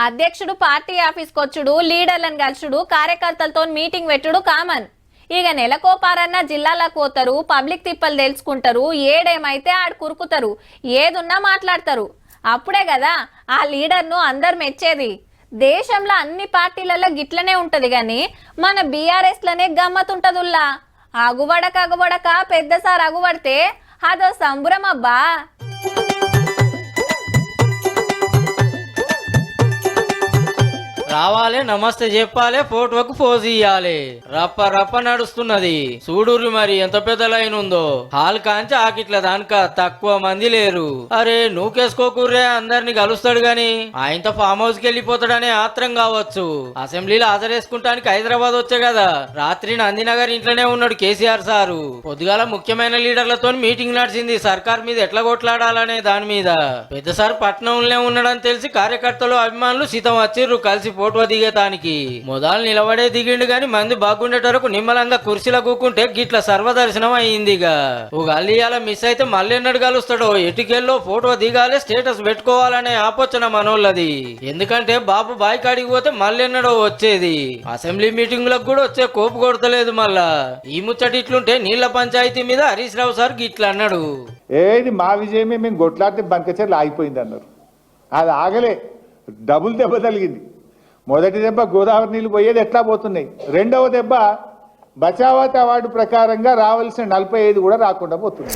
అధ్యక్షుడు పార్టీ ఆఫీస్కి వచ్చుడు, లీడర్లను కలుచుడు, కార్యకర్తలతో మీటింగ్ పెట్టుడు కామన్. ఇక నెలకోపారన్నా జిల్లాలకు పోతారు, పబ్లిక్ తిప్పలు తెలుసుకుంటారు, ఏడేమైతే ఆడు కురుకుతారు, ఏదున్నా మాట్లాడతారు. అప్పుడే కదా ఆ లీడర్ను అందరు మెచ్చేది. దేశంలో అన్ని పార్టీలలో గిట్లనే ఉంటది గాని మన బీఆర్ఎస్ లనే గమ్మతుంటదుల్లా. అగుబడక పెద్దసారి అగుబడితే అదో సంబురం అబ్బా. రావాలి, నమస్తే చెప్పాలి, ఫోటోకు పోజ్ ఇయ్యాలి. రప్ప రప్ప నడుస్తున్నది. చూడుర్రి మరి ఎంత పెద్ద లైన్ ఉందో. హాల్ కాంచి ఆకిట్ల దానిక తక్కువ మంది లేరు. అరే నూకేసుకోకుర్రే, అందరిని కలుస్తాడు గాని ఆయనతో ఫామ్ హౌస్ కి వెళ్ళిపోతాడనే ఆత్రం కావచ్చు. అసెంబ్లీలో హాజరేసుకుంటానికి హైదరాబాద్ వచ్చే కదా, రాత్రి నందినగర్ ఇంట్లోనే ఉన్నాడు కేసీఆర్ సారు. పొద్దుగాల ముఖ్యమైన లీడర్లతో మీటింగ్ నడిచింది సర్కార్ మీద ఎట్లా కొట్లాడాలనే దాని మీద. పెద్ద సార్ పట్నంలోనే ఉన్నాడని తెలిసి కార్యకర్తలు అభిమానులు సీతం వచ్చిర్రు కలిసి ఫోటో దిగేతానికి. మొదలు నిలబడే దిగిండు గాని మంది బాగుండేటరకు నిమ్మలంగా కుర్చీలో కూకుంటే గిట్ల సర్వదర్శనం అయ్యిందిగా. ఒక అల్లియాల మిస్ అయితే మళ్ళీ ఎన్నడు కలుస్తాడో, ఎటుకెళ్ళో ఫోటో దిగాలి, స్టేటస్ పెట్టుకోవాలనే ఆలోచన మనోళ్ళది. ఎందుకంటే బాబు బాయ్ కాడికి పోతే మళ్ళీ ఎన్నడో వచ్చేది. అసెంబ్లీ మీటింగులకు కూడా వచ్చే కోపు కొడతలేదు. మళ్ళా ఈ ముచ్చటి ఇట్లుంటే నీళ్ల పంచాయతీ మీద హరీష్ రావు సార్ గిట్ల అన్నాడు. ఏది మా విజయమే, మేము కొట్లాడితే బంకచర్లు ఆగిపోయింది అన్నారు. అది ఆగలే, డబుల్ దెబ్బ తగిలింది. మొదటి దెబ్బ గోదావరి నీళ్ళు పోయేది ఎట్లా పోతున్నాయి, రెండవ దెబ్బ బచావత్ అవార్డు ప్రకారంగా రావాల్సిన 45 కూడా రాకుండా పోతుంది.